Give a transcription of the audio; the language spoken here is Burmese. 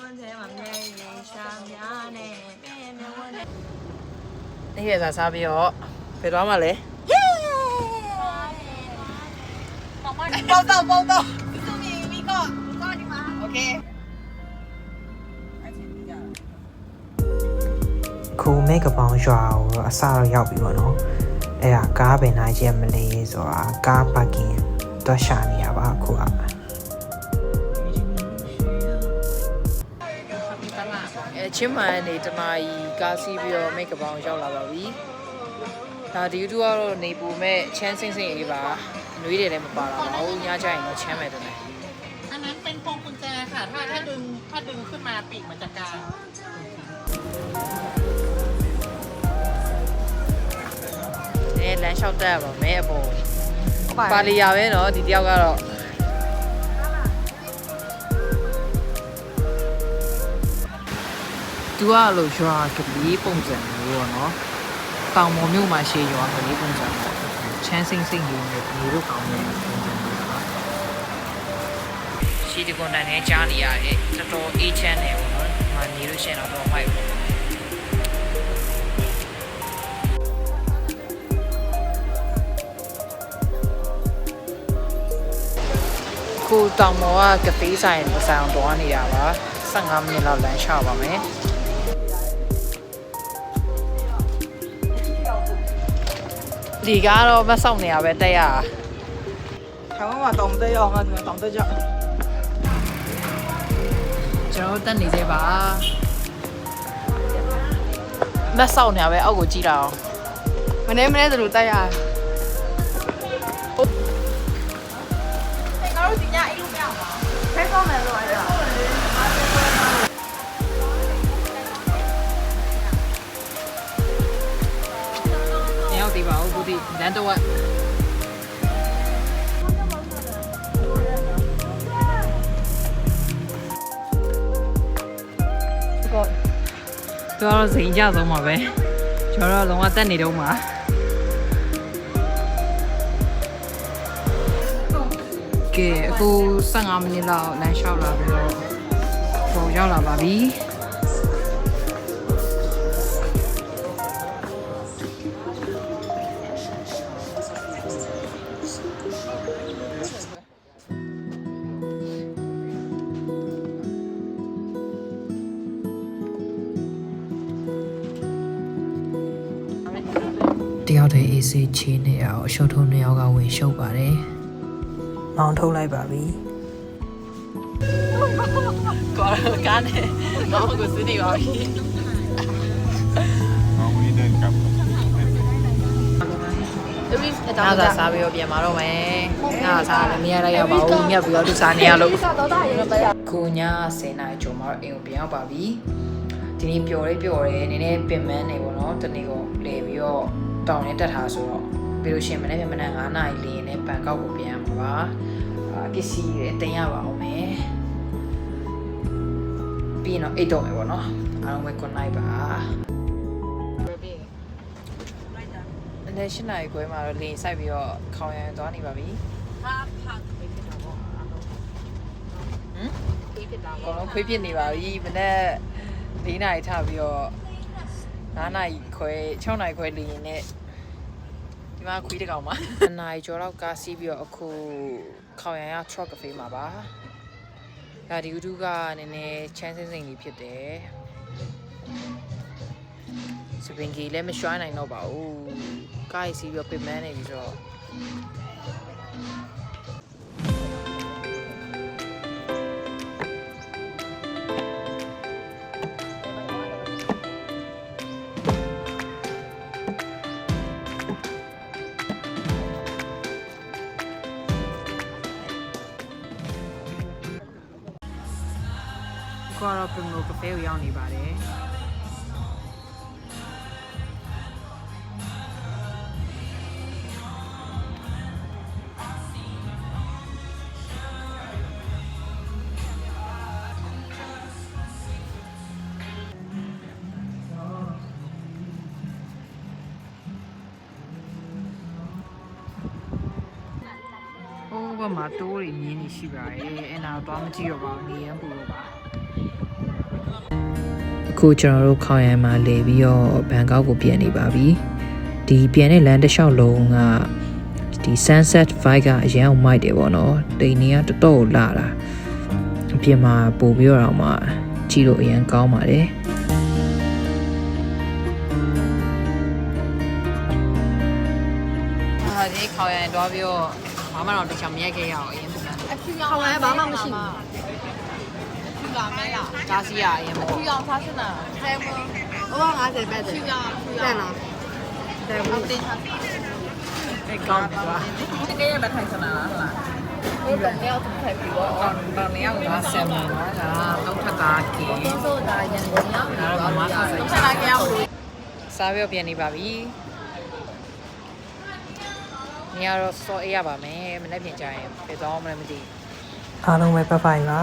နေ့ရက်စားစားပြီးတော့ဘယ်သွားမှလဲပေါတော့သူမြင်ပြီးတော့ဒီမှာโอเคခုမိတ်ကပောင်းရွာကိုအစတော့ရောက်ပြီပေါ့နော်အဲ့ဒါကားဘယ်နိုင်ကျမလဲဆိုတာကားပါကင်တော့ရှာနေရပါအခုကချင်းမိုင်နေတနာကြီးကားစီးပြီးတော့မိတ်ကပောင်းရောက်လာပါပြီဒါဒီ YouTube ကတော့နေပူမဲ့ချမ်းစင်းစင်းလေးပါနှွေးတယ်လည်းမပါတော့ပါဘူးညကြရင်တော့ချမ်းမယ်တဲ့อันนั้นเป็นพวงกุญแจค่ะถ้าดึงขึ้นมาปีกมันจะกลางလမ်းလျှောက်တက်ပါမဲအပေါ်ပါလီယာပဲเนาะဒီတယောက်ကတော့သူကလို့ရွာကလေးပုံစံမျိုးပေါ့နော်တောင်ပေါ်မြို့မှာရှေ့ရွာကလေးပုံစံပေါ့ချမ်းစိမ့်စိမ့်လေးနဲ့ဒီလိုကောင်းတဲ့ပုံစံမျိုးပါရှေ့ဒီကွန်တန်နဲ့ကြားနေရတယ်တော်တော်အေးချမ်းတယ်ပေါ့နော်ဒီမှာနေလို့ရှိရင်တော့မိုက်ပေါ့ခုတောင်ပေါ်ကကဖေးဆိုင်ဆိုင်အောင်တွားနေရပါ15မိနစ်လောက်လမ်းလျှောက်ပါမယ်ဒီကတော့မဆောင်နေရပဲတက်ရ台湾話當得用啊，點解當得着？ကျွန်တော်တက်နေသေးပါမဆောက်နေရပဲအောက်ကိုကြည့်လာအောင်မနေ့တူတက်ရ你要地吧？我估计难得我。ကျွန်တော်စိန်ကြဆုံးပါပဲကျွန်တော်လုံးဝတက်နေတော့မှာကဲအခု15မိနစ်လောက်လမ်းလျှောက်လာပြီးတော့ပုံရောက်လာပါပြီတယောက်တည်းအေးဆေးချေးနေအောင်အရှုပ်ထုံးနှစ်ယောက်ကဝင်ရှုပ်ပါတယ်။မောင်းထုတ်လိုက်ပါပြီ။ကားနဲ့မောင်းကိုစနေပါပြီ။မောင်းဝင်တဲ့ကပ်။နားသာစားပြီးတော့ပြန်มาတော့မယ်။နားစားလည်းမရတော့ရပါဘူး။မြတ်ပြီးတော့သူစားနေရလို့။ကိုညာ10နာရီကျော်မှတော့အိမ်ကိုပြန်ရောက်ပါပြီ။ဒီနေ့ပျော်တယ်နည်းနည်းပင်ပန်းနေပေါ့နော်။တနေ့ကိုလေပြီးတော့တောင်းနေတက်ထားဆိုတော့ပြီးလို့ရှိရင်မနေ့9နာရီလေးနဲ့ဘန်ကောက်ကိုပြန်မှာပါပစ္စည်းတွေတင်ရပါအောင်မယ်ပြီးရင်တော့အိတ်တော့မယ်ပေါ့နော်အားလုံးပဲ good night ပါ8နာရီခွဲမှာတော့လေစိုက်ပြီးတော့ခေါင်ရံသွားနေပါပြီဟာခွေးဖြစ်တာပေါ့ခွေးဖြစ်တာပေါ့ခွေးဖြစ်နေပါပြီမနေ့4နာရီထပြီးတော့9နာရီခွဲ6နာရီခွဲလေရင်နဲ့ဒီမှာခွေးတကောင်ပါ9နာရီကျော်လောက်ကားစီးပြီးတော့အခုခေါင်ရံရ truck cafe မှာပါဒါဒီ YouTube ကနည်းနည်းချမ်းစင်းစင်လေးဖြစ်တယ်စပင်ကြီးလည်းမရွှိုင်းနိုင်တော့ပါဘူးကားစီးပြီးတော့ပင်မန်းနေပြီဆိုတော့ကတော့ပရမိုကဖေးကိုရောက်နေပါတယ်ဘက်မှာတိုးတွေမြင်းနေရှိပါတယ်အဲ့နာတော့မကြည့်တော့ပါဘူးနေရန်ပူတော့ပါ အခုကျွန်တော်တို့ခေါင်ရမ်းမှာလေပြီးတော့ဘန်ကောက်ကိုပြန်နေပါပြီဒီပြန်တဲ့လမ်းတစ်လျှောက်လုံးကဒီ sunset vibe ကအရန်မိုက်တယ်ပေါ့နော်တိမ်နေကတော်တော်လာတာအပြင်မှာပို့ပြီးတော့မှကြည့်လို့အရန်ကောင်းပါတယ်ဒီခေါင်ရမ်းတော့ပြီးတော့ဘာမှတော့တခြားမရိုက်ခဲ့ရအောင်အရင်က ခေါင်းလည်းဘာမှမရှိဘူးဖြူလာမဲလား ဒါစီရအရင်ပေါ့ ဖြူအောင်ထားစနာဆယ်မဟိုက50ပဲဖြူအောင်တက်လားတယ်ဘူးတင်ထား အဲ့ကောင်းပါ ဒီနေ့လည်းထိုင်စနာလားဟုတ်လား ဟိုတော့လည်းသူထိုက်ပြီးတော့ ဘာနေရောက် ဒါဆယ်မှာဒါတော့ထပ်တာကီ ဆိုတာရန်ကုန်ရောက် ဒါတော့မမဆက် ဆနာကြောက်လို့ စားပြောပြန်နေပါပြီနေရာတော့စောအေးရပါမယ်မနေ့ပြင်ကြရင်ပြေသွားမှလည်းမသိအားလုံးပဲပတ်ပိုင်ပါ